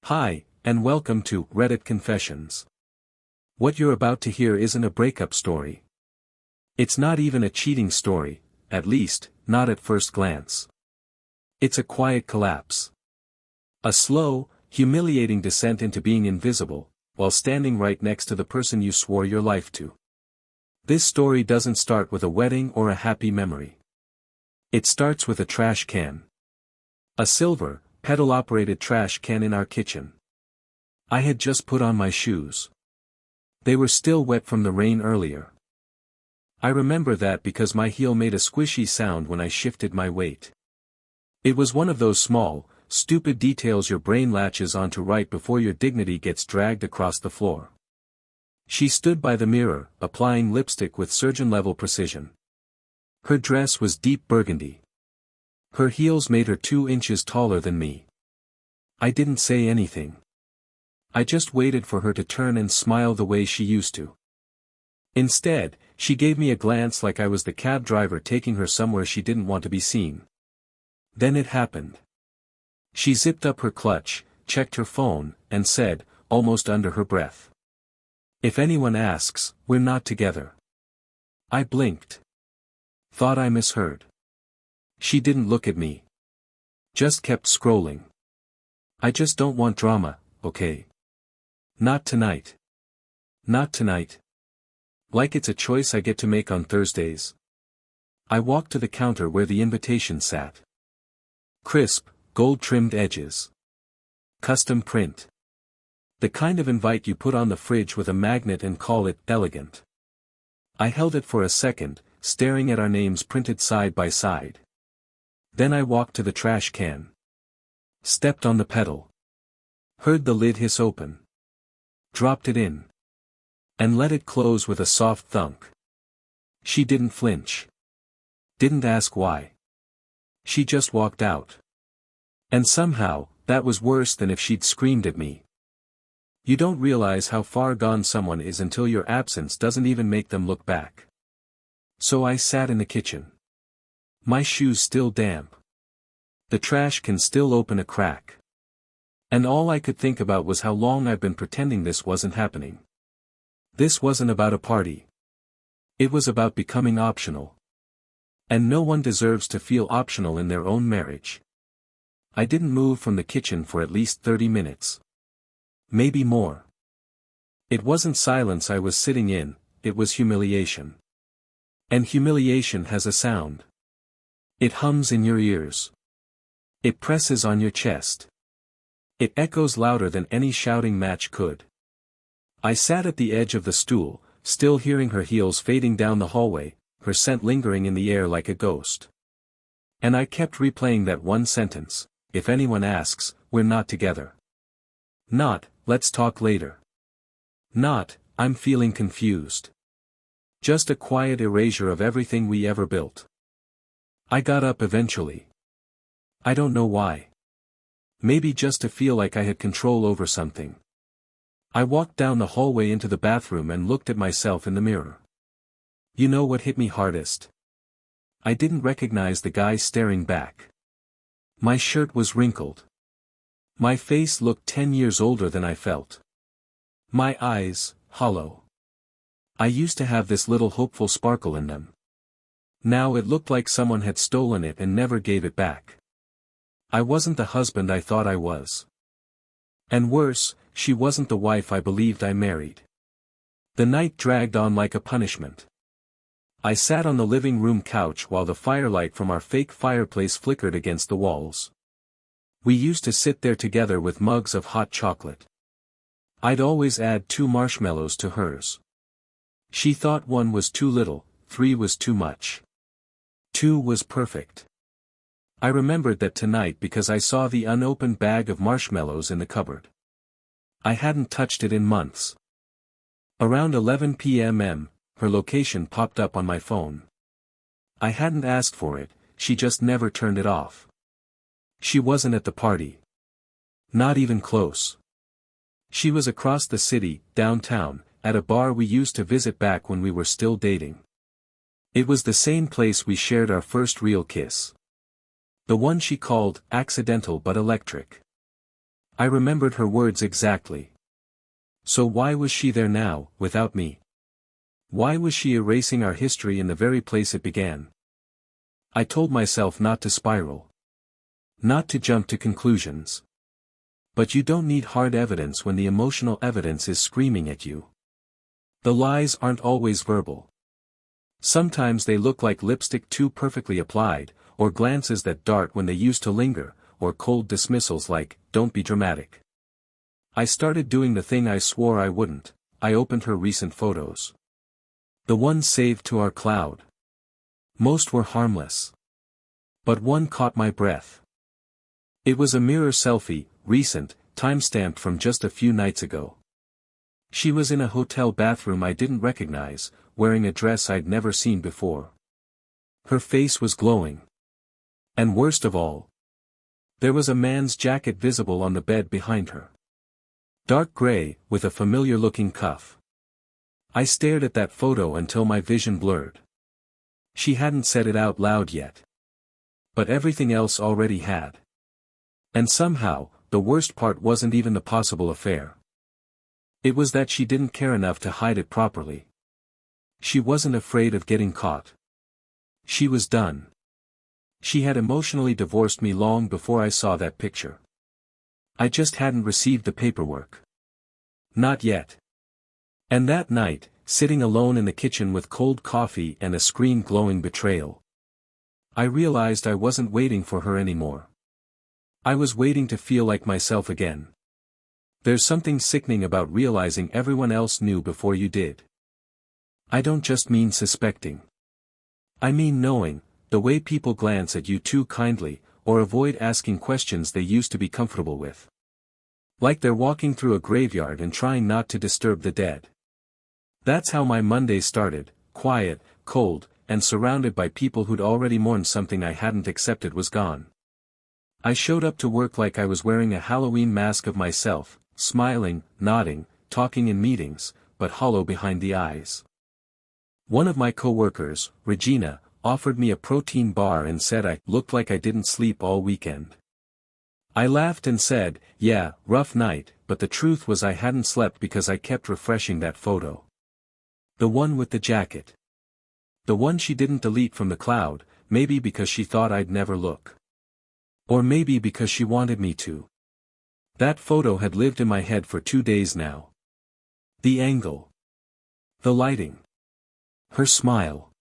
Hi, and welcome to Reddit Confessions. What you're about to hear isn't a breakup story. It's not even a cheating story, at least, not at first glance. It's a quiet collapse. A slow, humiliating descent into being invisible, while standing right next to the person you swore your life to. This story doesn't start with a wedding or a happy memory. It starts with a trash can. A silver, pedal-operated trash can in our kitchen. I had just put on my shoes. They were still wet from the rain earlier. I remember that because my heel made a squishy sound when I shifted my weight. It was one of those small, stupid details your brain latches onto right before your dignity gets dragged across the floor. She stood by the mirror, applying lipstick with surgeon-level precision. Her dress was deep burgundy. Her heels made her 2 inches taller than me. I didn't say anything. I just waited for her to turn and smile the way she used to. Instead, she gave me a glance like I was the cab driver taking her somewhere she didn't want to be seen. Then it happened. She zipped up her clutch, checked her phone, and said, almost under her breath, "If anyone asks, we're not together." I blinked. Thought I misheard. She didn't look at me. Just kept scrolling. I just don't want drama, okay? Not tonight. Not tonight. Like it's a choice I get to make on Thursdays. I walked to the counter where the invitation sat. Crisp, gold-trimmed edges. Custom print. The kind of invite you put on the fridge with a magnet and call it elegant. I held it for a second, staring at our names printed side by side. Then I walked to the trash can. Stepped on the pedal. Heard the lid hiss open. Dropped it in. And let it close with a soft thunk. She didn't flinch. Didn't ask why. She just walked out. And somehow, that was worse than if she'd screamed at me. You don't realize how far gone someone is until your absence doesn't even make them look back. So I sat in the kitchen. My shoes still damp. The trash can still open a crack. And all I could think about was how long I've been pretending this wasn't happening. This wasn't about a party. It was about becoming optional. And no one deserves to feel optional in their own marriage. I didn't move from the kitchen for at least 30 minutes. Maybe more. It wasn't silence I was sitting in, it was humiliation. And humiliation has a sound. It hums in your ears. It presses on your chest. It echoes louder than any shouting match could. I sat at the edge of the stool, still hearing her heels fading down the hallway, her scent lingering in the air like a ghost. And I kept replaying that one sentence, "If anyone asks, we're not together." Not, "Let's talk later." Not, "I'm feeling confused." Just a quiet erasure of everything we ever built. I got up eventually. I don't know why. Maybe just to feel like I had control over something. I walked down the hallway into the bathroom and looked at myself in the mirror. You know what hit me hardest? I didn't recognize the guy staring back. My shirt was wrinkled. My face looked 10 years older than I felt. My eyes, hollow. I used to have this little hopeful sparkle in them. Now it looked like someone had stolen it and never gave it back. I wasn't the husband I thought I was. And worse, she wasn't the wife I believed I married. The night dragged on like a punishment. I sat on the living room couch while the firelight from our fake fireplace flickered against the walls. We used to sit there together with mugs of hot chocolate. I'd always add 2 marshmallows to hers. She thought 1 was too little, 3 was too much. 2 was perfect. I remembered that tonight because I saw the unopened bag of marshmallows in the cupboard. I hadn't touched it in months. Around 11 p.m. her location popped up on my phone. I hadn't asked for it, she just never turned it off. She wasn't at the party. Not even close. She was across the city, downtown, at a bar we used to visit back when we were still dating. It was the same place we shared our first real kiss. The one she called accidental but electric. I remembered her words exactly. So why was she there now, without me? Why was she erasing our history in the very place it began? I told myself not to spiral. Not to jump to conclusions. But you don't need hard evidence when the emotional evidence is screaming at you. The lies aren't always verbal. Sometimes they look like lipstick too perfectly applied, or glances that dart when they used to linger, or cold dismissals like, "Don't be dramatic." I started doing the thing I swore I wouldn't. I opened her recent photos. The ones saved to our cloud. Most were harmless. But one caught my breath. It was a mirror selfie, recent, time-stamped from just a few nights ago. She was in a hotel bathroom I didn't recognize, wearing a dress I'd never seen before. Her face was glowing. And worst of all, there was a man's jacket visible on the bed behind her. Dark gray, with a familiar-looking cuff. I stared at that photo until my vision blurred. She hadn't said it out loud yet. But everything else already had. And somehow, the worst part wasn't even the possible affair. It was that she didn't care enough to hide it properly. She wasn't afraid of getting caught. She was done. She had emotionally divorced me long before I saw that picture. I just hadn't received the paperwork. Not yet. And that night, sitting alone in the kitchen with cold coffee and a screen glowing betrayal, I realized I wasn't waiting for her anymore. I was waiting to feel like myself again. There's something sickening about realizing everyone else knew before you did. I don't just mean suspecting. I mean knowing, the way people glance at you too kindly, or avoid asking questions they used to be comfortable with. Like they're walking through a graveyard and trying not to disturb the dead. That's how my Monday started, quiet, cold, and surrounded by people who'd already mourned something I hadn't accepted was gone. I showed up to work like I was wearing a Halloween mask of myself, smiling, nodding, talking in meetings, but hollow behind the eyes. One of my coworkers, Regina, offered me a protein bar and said I looked like I didn't sleep all weekend. I laughed and said, "Yeah, rough night," but the truth was I hadn't slept because I kept refreshing that photo. The one with the jacket. The one she didn't delete from the cloud, maybe because she thought I'd never look. Or maybe because she wanted me to. That photo had lived in my head for 2 days now. The angle. The lighting. Her smile.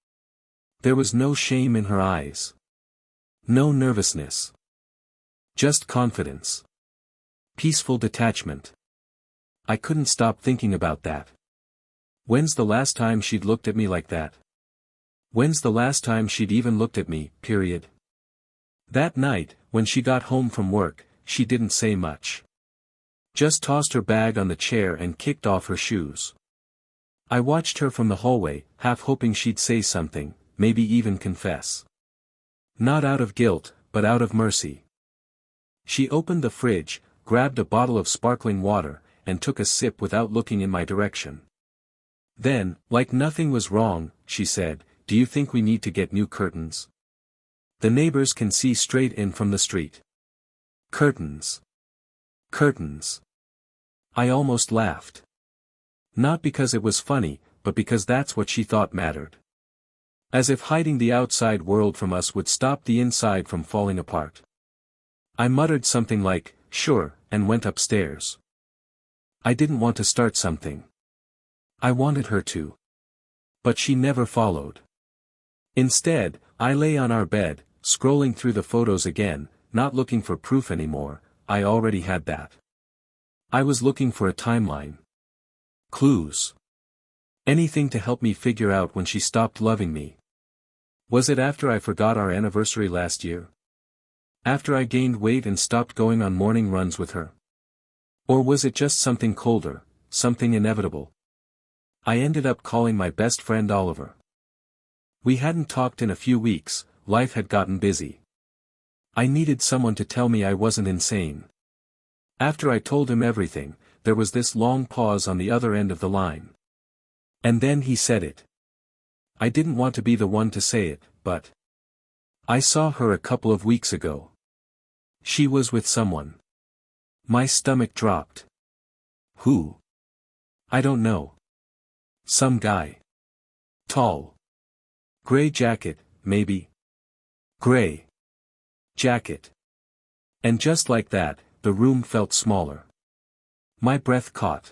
There was no shame in her eyes. No nervousness. Just confidence. Peaceful detachment. I couldn't stop thinking about that. When's the last time she'd looked at me like that? When's the last time she'd even looked at me, period? That night, when she got home from work, she didn't say much. Just tossed her bag on the chair and kicked off her shoes. I watched her from the hallway, half hoping she'd say something, maybe even confess. Not out of guilt, but out of mercy. She opened the fridge, grabbed a bottle of sparkling water, and took a sip without looking in my direction. Then, like nothing was wrong, she said, "Do you think we need to get new curtains? The neighbors can see straight in from the street." Curtains. Curtains. I almost laughed. Not because it was funny, but because that's what she thought mattered. As if hiding the outside world from us would stop the inside from falling apart. I muttered something like, "Sure," and went upstairs. I didn't want to start something. I wanted her to. But she never followed. Instead, I lay on our bed, scrolling through the photos again, not looking for proof anymore. I already had that. I was looking for a timeline. Clues. Anything to help me figure out when she stopped loving me. Was it after I forgot our anniversary last year? After I gained weight and stopped going on morning runs with her? Or was it just something colder, something inevitable? I ended up calling my best friend Oliver. We hadn't talked in a few weeks, life had gotten busy. I needed someone to tell me I wasn't insane. After I told him everything, there was this long pause on the other end of the line. And then he said it. I didn't want to be the one to say it, but I saw her a couple of weeks ago. She was with someone. My stomach dropped. Who? I don't know. Some guy. Tall. Gray jacket, maybe. Gray. Jacket. And just like that, the room felt smaller. My breath caught.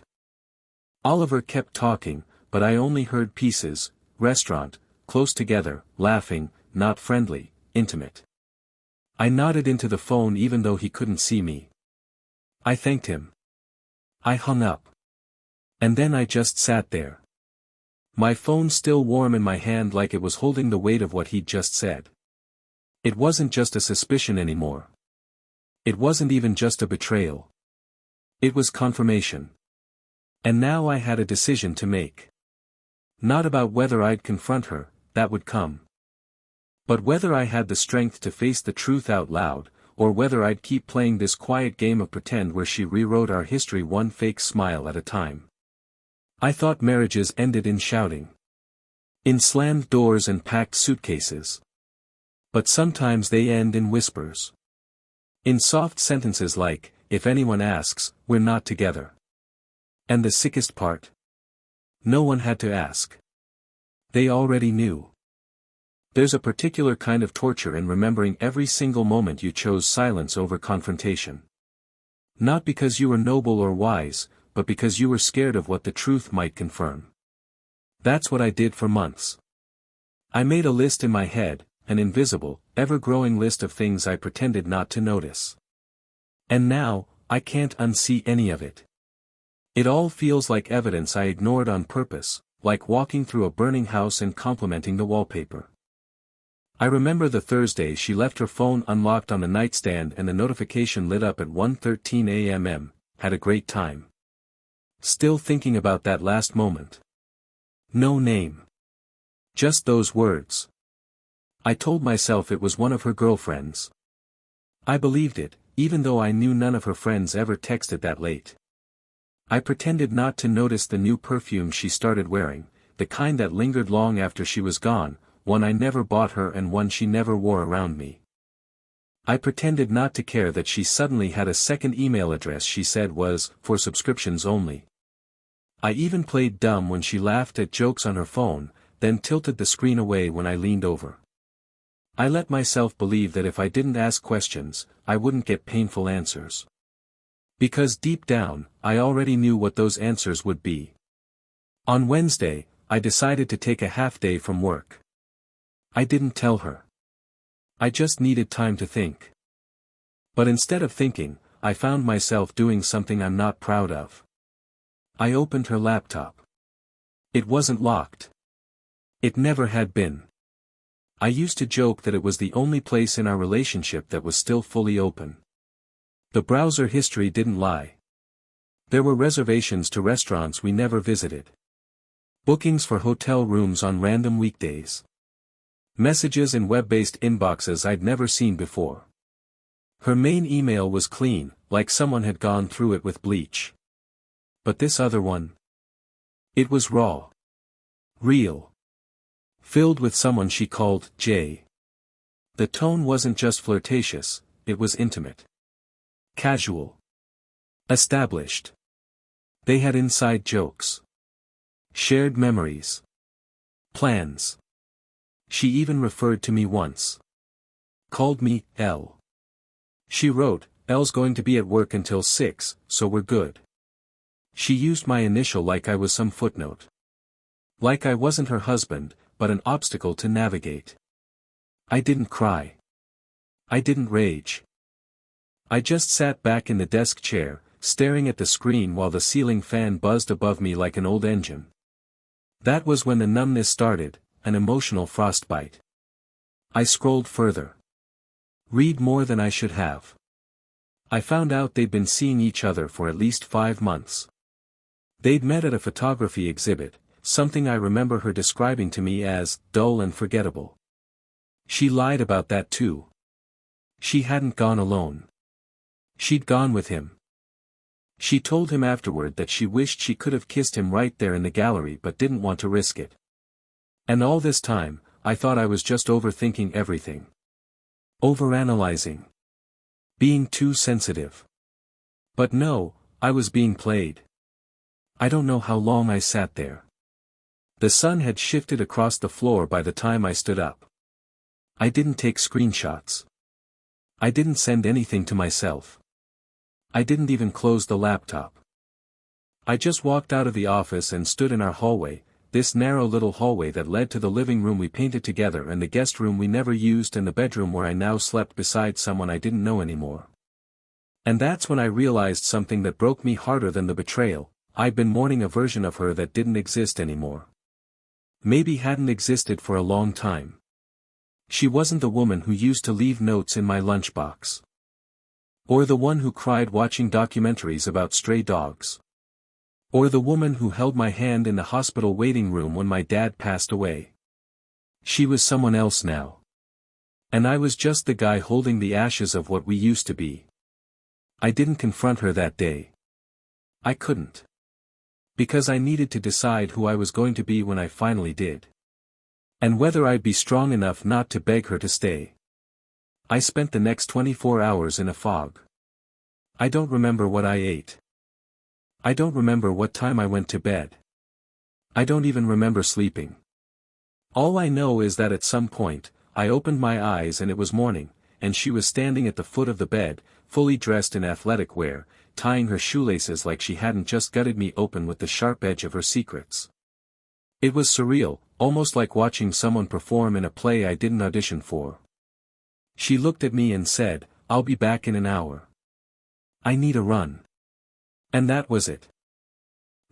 Oliver kept talking, but I only heard pieces: restaurant, close together, laughing, not friendly, intimate. I nodded into the phone even though he couldn't see me. I thanked him. I hung up. And then I just sat there. My phone still warm in my hand like it was holding the weight of what he'd just said. It wasn't just a suspicion anymore. It wasn't even just a betrayal. It was confirmation. And now I had a decision to make. Not about whether I'd confront her, that would come. But whether I had the strength to face the truth out loud, or whether I'd keep playing this quiet game of pretend where she rewrote our history one fake smile at a time. I thought marriages ended in shouting. In slammed doors and packed suitcases. But sometimes they end in whispers. In soft sentences like, if anyone asks, we're not together. And the sickest part? No one had to ask. They already knew. There's a particular kind of torture in remembering every single moment you chose silence over confrontation. Not because you were noble or wise, but because you were scared of what the truth might confirm. That's what I did for months. I made a list in my head, an invisible, ever-growing list of things I pretended not to notice. And now, I can't unsee any of it. It all feels like evidence I ignored on purpose, like walking through a burning house and complimenting the wallpaper. I remember the Thursday she left her phone unlocked on the nightstand and the notification lit up at 1:13 a.m. Had a great time. Still thinking about that last moment. No name. Just those words. I told myself it was one of her girlfriends. I believed it, even though I knew none of her friends ever texted that late. I pretended not to notice the new perfume she started wearing, the kind that lingered long after she was gone, one I never bought her and one she never wore around me. I pretended not to care that she suddenly had a second email address she said was, for subscriptions only. I even played dumb when she laughed at jokes on her phone, then tilted the screen away when I leaned over. I let myself believe that if I didn't ask questions, I wouldn't get painful answers. Because deep down, I already knew what those answers would be. On Wednesday, I decided to take a half day from work. I didn't tell her. I just needed time to think. But instead of thinking, I found myself doing something I'm not proud of. I opened her laptop. It wasn't locked. It never had been. I used to joke that it was the only place in our relationship that was still fully open. The browser history didn't lie. There were reservations to restaurants we never visited. Bookings for hotel rooms on random weekdays. Messages in web-based inboxes I'd never seen before. Her main email was clean, like someone had gone through it with bleach. But this other one? It was raw. Real. Filled with someone she called Jay. The tone wasn't just flirtatious, it was intimate. Casual. Established. They had inside jokes. Shared memories. Plans. She even referred to me once. Called me, L. She wrote, L's going to be at work until 6, so we're good. She used my initial like I was some footnote. Like I wasn't her husband, but an obstacle to navigate. I didn't cry. I didn't rage. I just sat back in the desk chair, staring at the screen while the ceiling fan buzzed above me like an old engine. That was when the numbness started, an emotional frostbite. I scrolled further. Read more than I should have. I found out they'd been seeing each other for at least 5 months. They'd met at a photography exhibit, something I remember her describing to me as dull and forgettable. She lied about that too. She hadn't gone alone. She'd gone with him. She told him afterward that she wished she could have kissed him right there in the gallery but didn't want to risk it. And all this time, I thought I was just overthinking everything. Overanalyzing. Being too sensitive. But no, I was being played. I don't know how long I sat there. The sun had shifted across the floor by the time I stood up. I didn't take screenshots. I didn't send anything to myself. I didn't even close the laptop. I just walked out of the office and stood in our hallway, this narrow little hallway that led to the living room we painted together and the guest room we never used and the bedroom where I now slept beside someone I didn't know anymore. And that's when I realized something that broke me harder than the betrayal. I'd been mourning a version of her that didn't exist anymore. Maybe hadn't existed for a long time. She wasn't the woman who used to leave notes in my lunchbox. Or the one who cried watching documentaries about stray dogs. Or the woman who held my hand in the hospital waiting room when my dad passed away. She was someone else now. And I was just the guy holding the ashes of what we used to be. I didn't confront her that day. I couldn't. Because I needed to decide who I was going to be when I finally did. And whether I'd be strong enough not to beg her to stay. I spent the next 24 hours in a fog. I don't remember what I ate. I don't remember what time I went to bed. I don't even remember sleeping. All I know is that at some point, I opened my eyes and it was morning, and she was standing at the foot of the bed, fully dressed in athletic wear, tying her shoelaces like she hadn't just gutted me open with the sharp edge of her secrets. It was surreal, almost like watching someone perform in a play I didn't audition for. She looked at me and said, "I'll be back in an hour. I need a run." And that was it.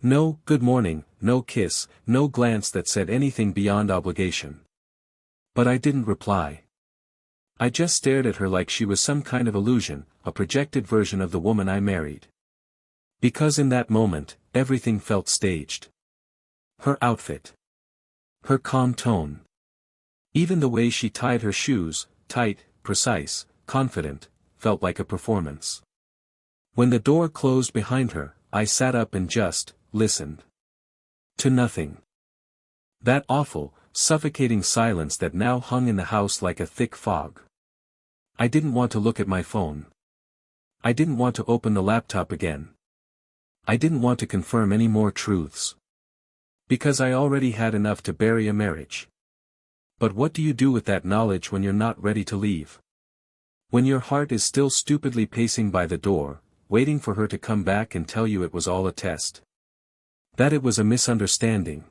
No good morning, no kiss, no glance that said anything beyond obligation. But I didn't reply. I just stared at her like she was some kind of illusion, a projected version of the woman I married. Because in that moment, everything felt staged. Her outfit. Her calm tone. Even the way she tied her shoes, tight, precise, confident, felt like a performance. When the door closed behind her, I sat up and just listened. To nothing. That awful, suffocating silence that now hung in the house like a thick fog. I didn't want to look at my phone. I didn't want to open the laptop again. I didn't want to confirm any more truths. Because I already had enough to bury a marriage. But what do you do with that knowledge when you're not ready to leave? When your heart is still stupidly pacing by the door, waiting for her to come back and tell you it was all a test. That it was a misunderstanding.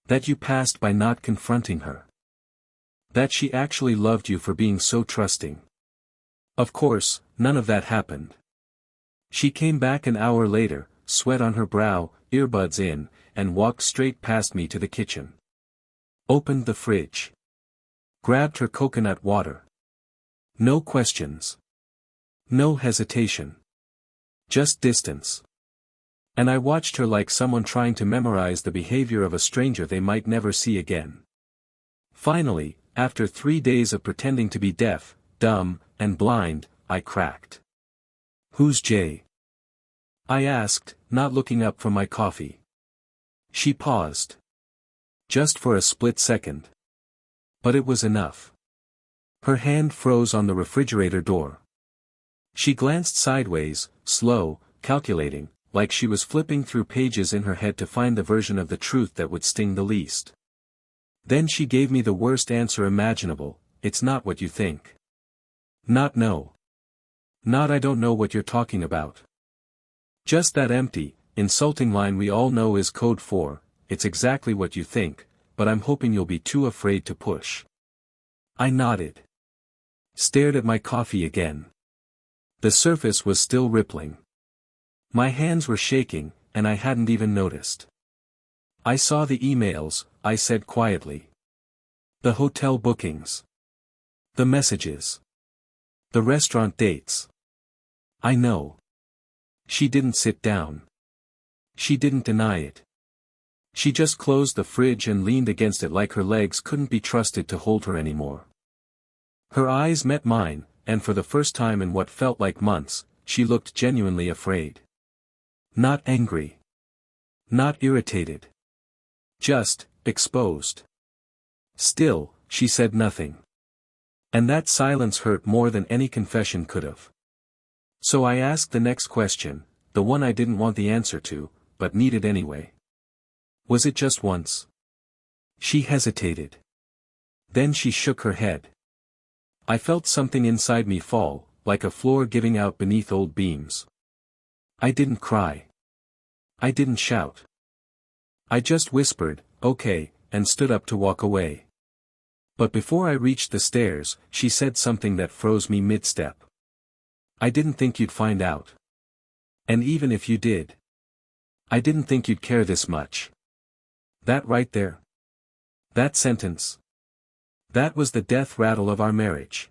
That you passed by not confronting her. That she actually loved you for being so trusting. Of course, none of that happened. She came back an hour later, sweat on her brow, earbuds in, and walked straight past me to the kitchen. Opened the fridge. Grabbed her coconut water. No questions. No hesitation. Just distance. And I watched her like someone trying to memorize the behavior of a stranger they might never see again. Finally, after 3 days of pretending to be deaf, dumb, and blind, I cracked. "Who's Jay?" I asked, not looking up from my coffee. She paused. Just for a split second. But it was enough. Her hand froze on the refrigerator door. She glanced sideways, slow, calculating, like she was flipping through pages in her head to find the version of the truth that would sting the least. Then she gave me the worst answer imaginable: "It's not what you think." Not no. Not "I don't know what you're talking about." Just that empty, insulting line we all know is code for, "It's exactly what you think, but I'm hoping you'll be too afraid to push." I nodded. Stared at my coffee again. The surface was still rippling. My hands were shaking, and I hadn't even noticed. "I saw the emails," I said quietly. "The hotel bookings. The messages. The restaurant dates." "I know." She didn't sit down. She didn't deny it. She just closed the fridge and leaned against it like her legs couldn't be trusted to hold her anymore. Her eyes met mine, and for the first time in what felt like months, she looked genuinely afraid. Not angry. Not irritated. Just exposed. Still, she said nothing. And that silence hurt more than any confession could have. So I asked the next question, the one I didn't want the answer to, but needed anyway. Was it just once? She hesitated. Then she shook her head. I felt something inside me fall, like a floor giving out beneath old beams. I didn't cry. I didn't shout. I just whispered, "Okay," and stood up to walk away. But before I reached the stairs, she said something that froze me mid-step. "I didn't think you'd find out. And even if you did, I didn't think you'd care this much." That right there. That sentence. That was the death rattle of our marriage.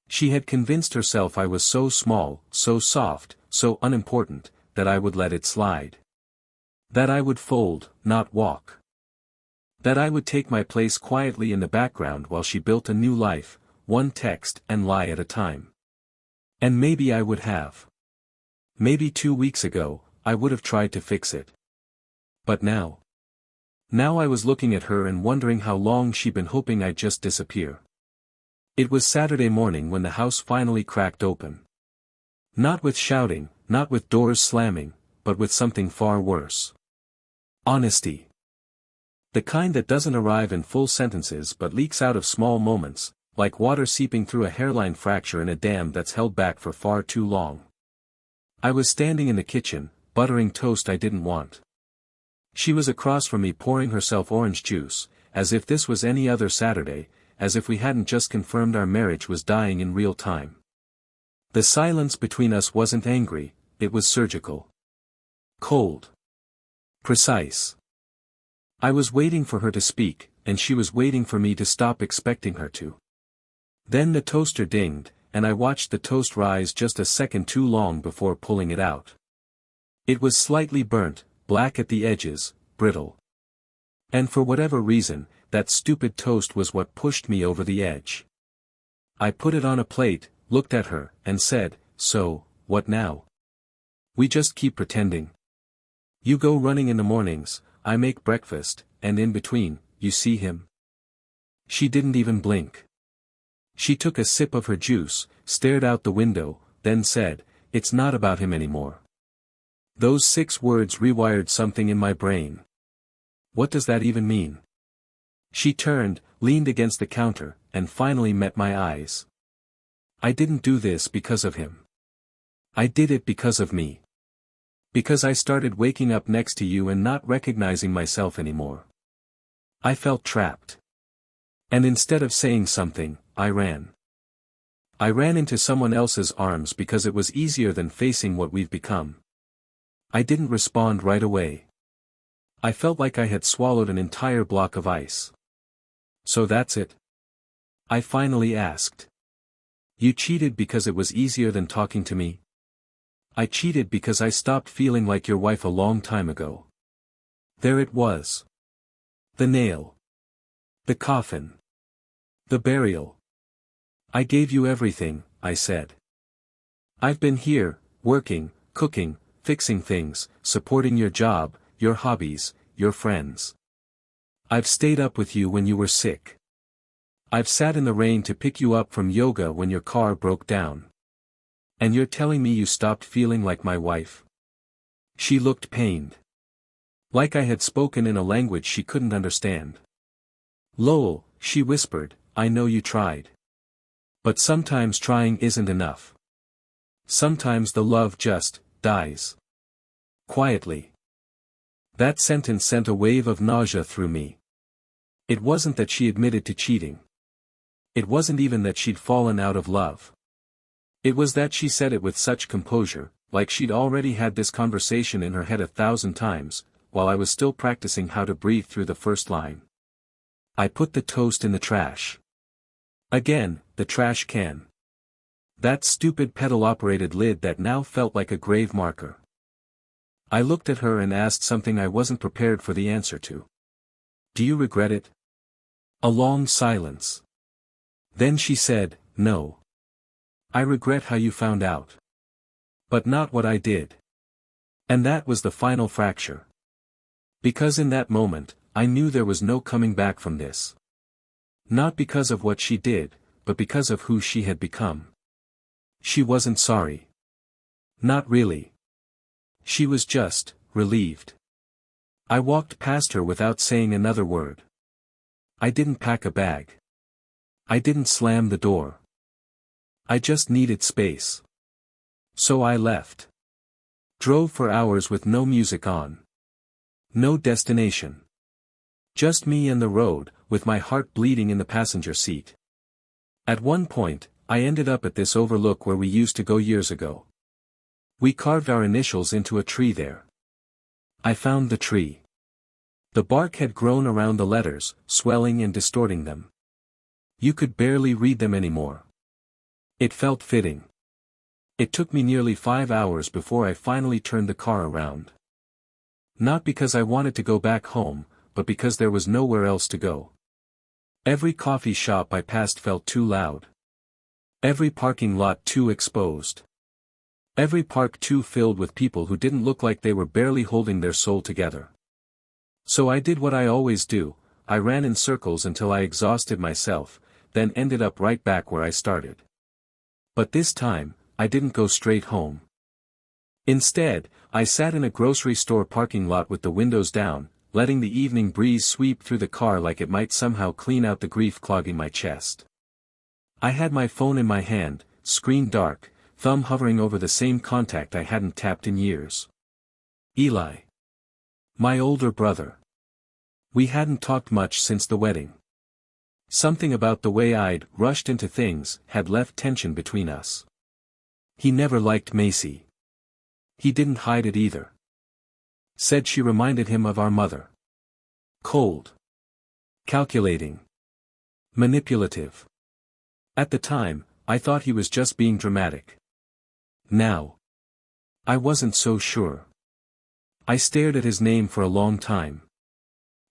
She had convinced herself I was so small, so soft, so unimportant, that I would let it slide. That I would fold, not walk. That I would take my place quietly in the background while she built a new life, one text and lie at a time. And maybe I would have. Maybe 2 weeks ago, I would have tried to fix it. But now. Now I was looking at her and wondering how long she'd been hoping I'd just disappear. It was Saturday morning when the house finally cracked open. Not with shouting, not with doors slamming, but with something far worse. Honesty. The kind that doesn't arrive in full sentences but leaks out of small moments, like water seeping through a hairline fracture in a dam that's held back for far too long. I was standing in the kitchen, buttering toast I didn't want. She was across from me pouring herself orange juice, as if this was any other Saturday, as if we hadn't just confirmed our marriage was dying in real time. The silence between us wasn't angry, it was surgical. Cold. Precise. I was waiting for her to speak, and she was waiting for me to stop expecting her to. Then the toaster dinged, and I watched the toast rise just a second too long before pulling it out. It was slightly burnt, black at the edges, brittle. And for whatever reason, that stupid toast was what pushed me over the edge. I put it on a plate, looked at her, and said, "So, what now? We just keep pretending. You go running in the mornings, I make breakfast, and in between, you see him." She didn't even blink. She took a sip of her juice, stared out the window, then said, "It's not about him anymore." Those 6 words rewired something in my brain. What does that even mean? She turned, leaned against the counter, and finally met my eyes. I didn't do this because of him. I did it because of me. Because I started waking up next to you and not recognizing myself anymore. I felt trapped. And instead of saying something, I ran. I ran into someone else's arms because it was easier than facing what we've become. I didn't respond right away. I felt like I had swallowed an entire block of ice. "So that's it?" I finally asked. "You cheated because it was easier than talking to me?" "I cheated because I stopped feeling like your wife a long time ago." There it was. The nail. The coffin. The burial. "I gave you everything," I said. "I've been here, working, cooking, fixing things, supporting your job, your hobbies, your friends. I've stayed up with you when you were sick. I've sat in the rain to pick you up from yoga when your car broke down. And you're telling me you stopped feeling like my wife?" She looked pained. Like I had spoken in a language she couldn't understand. "Lowell," she whispered, "I know you tried. But sometimes trying isn't enough. Sometimes the love just dies. Quietly." That sentence sent a wave of nausea through me. It wasn't that she admitted to cheating. It wasn't even that she'd fallen out of love. It was that she said it with such composure, like she'd already had this conversation in her head 1,000 times, while I was still practicing how to breathe through the first line. I put the toast in the trash. Again, the trash can. That stupid pedal-operated lid that now felt like a grave marker. I looked at her and asked something I wasn't prepared for the answer to. "Do you regret it?" A long silence. Then she said, "No. I regret how you found out. But not what I did." And that was the final fracture. Because in that moment, I knew there was no coming back from this. Not because of what she did, but because of who she had become. She wasn't sorry. Not really. She was just, relieved. I walked past her without saying another word. I didn't pack a bag. I didn't slam the door. I just needed space. So I left. Drove for hours with no music on. No destination. Just me and the road, with my heart bleeding in the passenger seat. At one point, I ended up at this overlook where we used to go years ago. We carved our initials into a tree there. I found the tree. The bark had grown around the letters, swelling and distorting them. You could barely read them anymore. It felt fitting. It took me nearly 5 hours before I finally turned the car around. Not because I wanted to go back home, but because there was nowhere else to go. Every coffee shop I passed felt too loud. Every parking lot too exposed. Every park too filled with people who didn't look like they were barely holding their soul together. So I did what I always do, I ran in circles until I exhausted myself, then ended up right back where I started. But this time, I didn't go straight home. Instead, I sat in a grocery store parking lot with the windows down, letting the evening breeze sweep through the car like it might somehow clean out the grief clogging my chest. I had my phone in my hand, screen dark, thumb hovering over the same contact I hadn't tapped in years. Eli. My older brother. We hadn't talked much since the wedding. Something about the way I'd rushed into things had left tension between us. He never liked Macy. He didn't hide it either. Said she reminded him of our mother. Cold. Calculating. Manipulative. At the time, I thought he was just being dramatic. Now. I wasn't so sure. I stared at his name for a long time.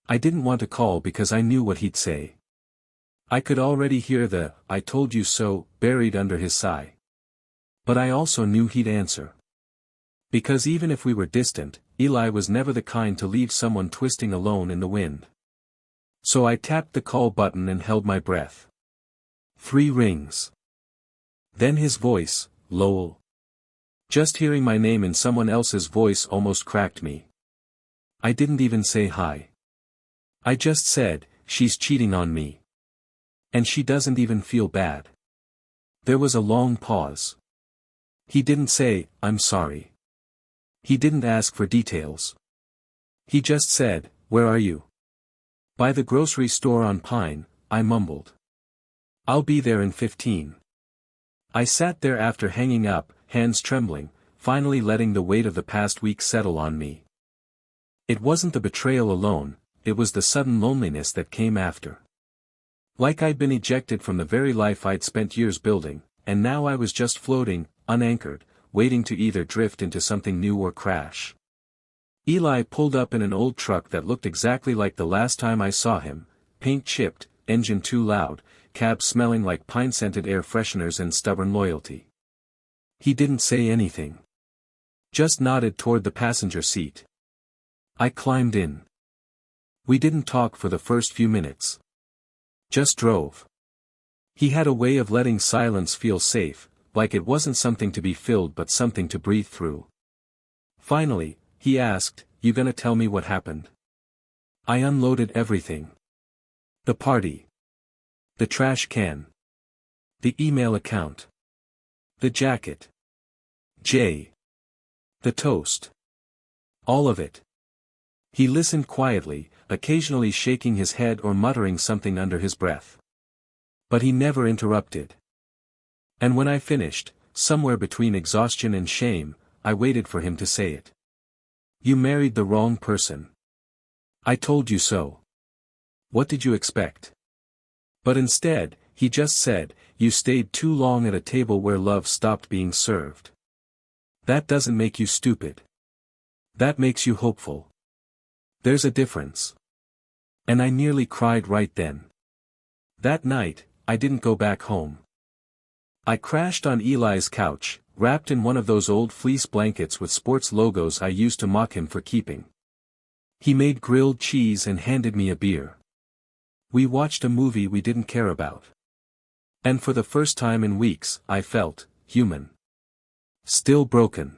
I didn't want to call because I knew what he'd say. I could already hear the "I told you so" buried under his sigh. But I also knew he'd answer. Because even if we were distant, Eli was never the kind to leave someone twisting alone in the wind. So I tapped the call button and held my breath. 3 rings. Then his voice, Lowell. Just hearing my name in someone else's voice almost cracked me. I didn't even say hi. I just said, "She's cheating on me. And she doesn't even feel bad." There was a long pause. He didn't say, "I'm sorry." He didn't ask for details. He just said, "Where are you?" "By the grocery store on Pine," I mumbled. "I'll be there in 15. I sat there after hanging up, hands trembling, finally letting the weight of the past week settle on me. It wasn't the betrayal alone, it was the sudden loneliness that came after. Like I'd been ejected from the very life I'd spent years building, and now I was just floating, unanchored, waiting to either drift into something new or crash. Eli pulled up in an old truck that looked exactly like the last time I saw him, paint chipped, engine too loud, cab smelling like pine-scented air fresheners and stubborn loyalty. He didn't say anything. Just nodded toward the passenger seat. I climbed in. We didn't talk for the first few minutes. Just drove. He had a way of letting silence feel safe, like it wasn't something to be filled but something to breathe through. Finally, he asked, "You gonna tell me what happened?" I unloaded everything. The party. The trash can. The email account. The jacket. Jay. The toast. All of it. He listened quietly, occasionally shaking his head or muttering something under his breath. But he never interrupted. And when I finished, somewhere between exhaustion and shame, I waited for him to say it. "You married the wrong person. I told you so. What did you expect?" But instead, he just said, "You stayed too long at a table where love stopped being served. That doesn't make you stupid. That makes you hopeful. There's a difference." And I nearly cried right then. That night, I didn't go back home. I crashed on Eli's couch, wrapped in one of those old fleece blankets with sports logos I used to mock him for keeping. He made grilled cheese and handed me a beer. We watched a movie we didn't care about. And for the first time in weeks, I felt human. Still broken.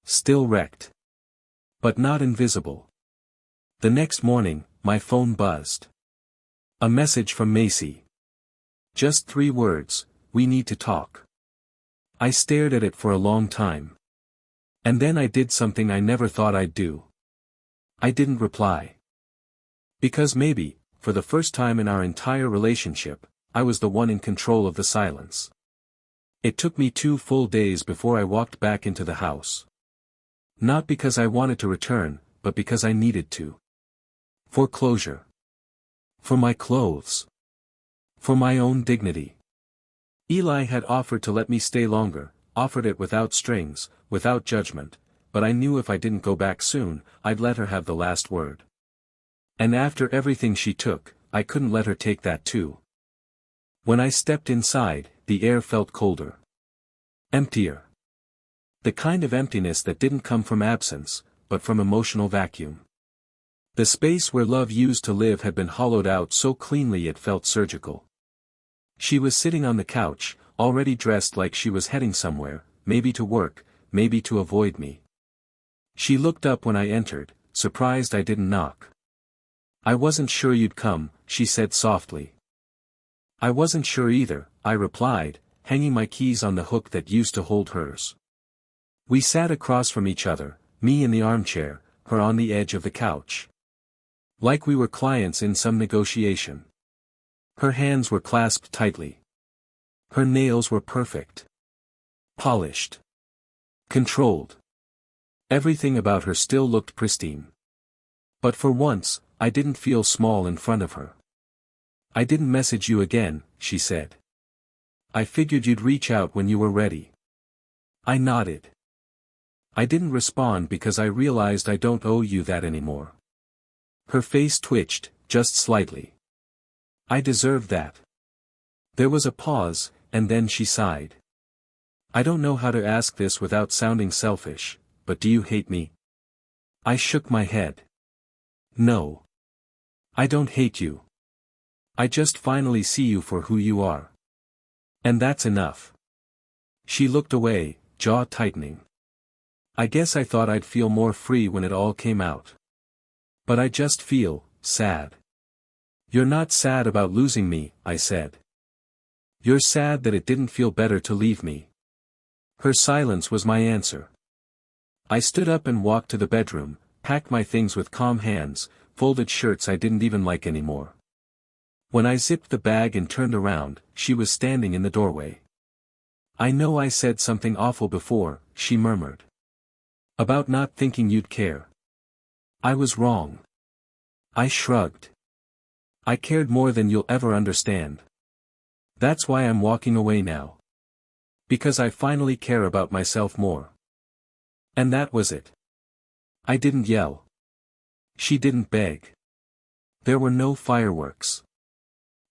Still wrecked. But not invisible. The next morning, my phone buzzed. A message from Macy. Just 3 words, "We need to talk." I stared at it for a long time. And then I did something I never thought I'd do. I didn't reply. Because maybe, for the first time in our entire relationship, I was the one in control of the silence. It took me 2 full days before I walked back into the house. Not because I wanted to return, but because I needed to. For closure. For my clothes. For my own dignity. Eli had offered to let me stay longer, offered it without strings, without judgment, but I knew if I didn't go back soon, I'd let her have the last word. And after everything she took, I couldn't let her take that too. When I stepped inside, the air felt colder. Emptier. The kind of emptiness that didn't come from absence, but from emotional vacuum. The space where love used to live had been hollowed out so cleanly it felt surgical. She was sitting on the couch, already dressed like she was heading somewhere, maybe to work, maybe to avoid me. She looked up when I entered, surprised I didn't knock. "I wasn't sure you'd come," she said softly. "I wasn't sure either," I replied, hanging my keys on the hook that used to hold hers. We sat across from each other, me in the armchair, her on the edge of the couch. Like we were clients in some negotiation. Her hands were clasped tightly. Her nails were perfect. Polished. Controlled. Everything about her still looked pristine. But for once, I didn't feel small in front of her. "I didn't message you again," she said. "I figured you'd reach out when you were ready." I nodded. "I didn't respond because I realized I don't owe you that anymore." Her face twitched, just slightly. "I deserved that." There was a pause, and then she sighed. "I don't know how to ask this without sounding selfish, but do you hate me?" I shook my head. "No. I don't hate you. I just finally see you for who you are. And that's enough." She looked away, jaw tightening. "I guess I thought I'd feel more free when it all came out. But I just feel sad." "You're not sad about losing me," I said. "You're sad that it didn't feel better to leave me." Her silence was my answer. I stood up and walked to the bedroom, packed my things with calm hands, folded shirts I didn't even like anymore. When I zipped the bag and turned around, she was standing in the doorway. "I know I said something awful before," she murmured. "About not thinking you'd care. I was wrong." I shrugged. "I cared more than you'll ever understand. That's why I'm walking away now. Because I finally care about myself more." And that was it. I didn't yell. She didn't beg. There were no fireworks.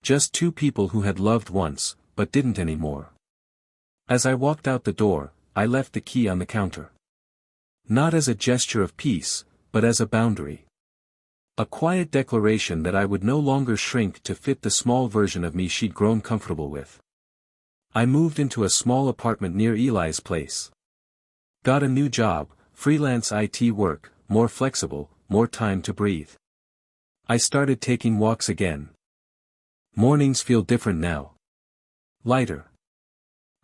Just 2 people who had loved once, but didn't anymore. As I walked out the door, I left the key on the counter. Not as a gesture of peace, but as a boundary. A quiet declaration that I would no longer shrink to fit the small version of me she'd grown comfortable with. I moved into a small apartment near Eli's place. Got a new job, freelance IT work, more flexible, more time to breathe. I started taking walks again. Mornings feel different now. Lighter.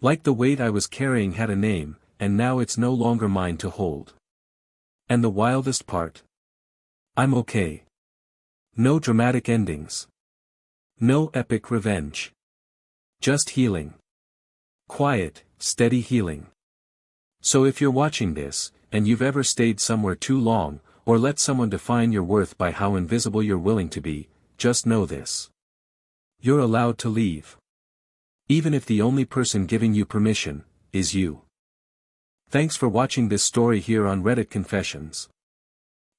Like the weight I was carrying had a name, and now it's no longer mine to hold. And the wildest part? I'm okay. No dramatic endings. No epic revenge. Just healing. Quiet, steady healing. So if you're watching this, and you've ever stayed somewhere too long, or let someone define your worth by how invisible you're willing to be, just know this. You're allowed to leave. Even if the only person giving you permission is you. Thanks for watching this story here on Reddit Confessions.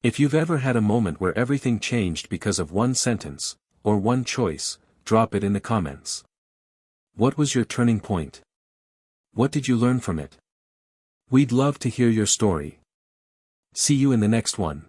If you've ever had a moment where everything changed because of one sentence, or one choice, drop it in the comments. What was your turning point? What did you learn from it? We'd love to hear your story. See you in the next one.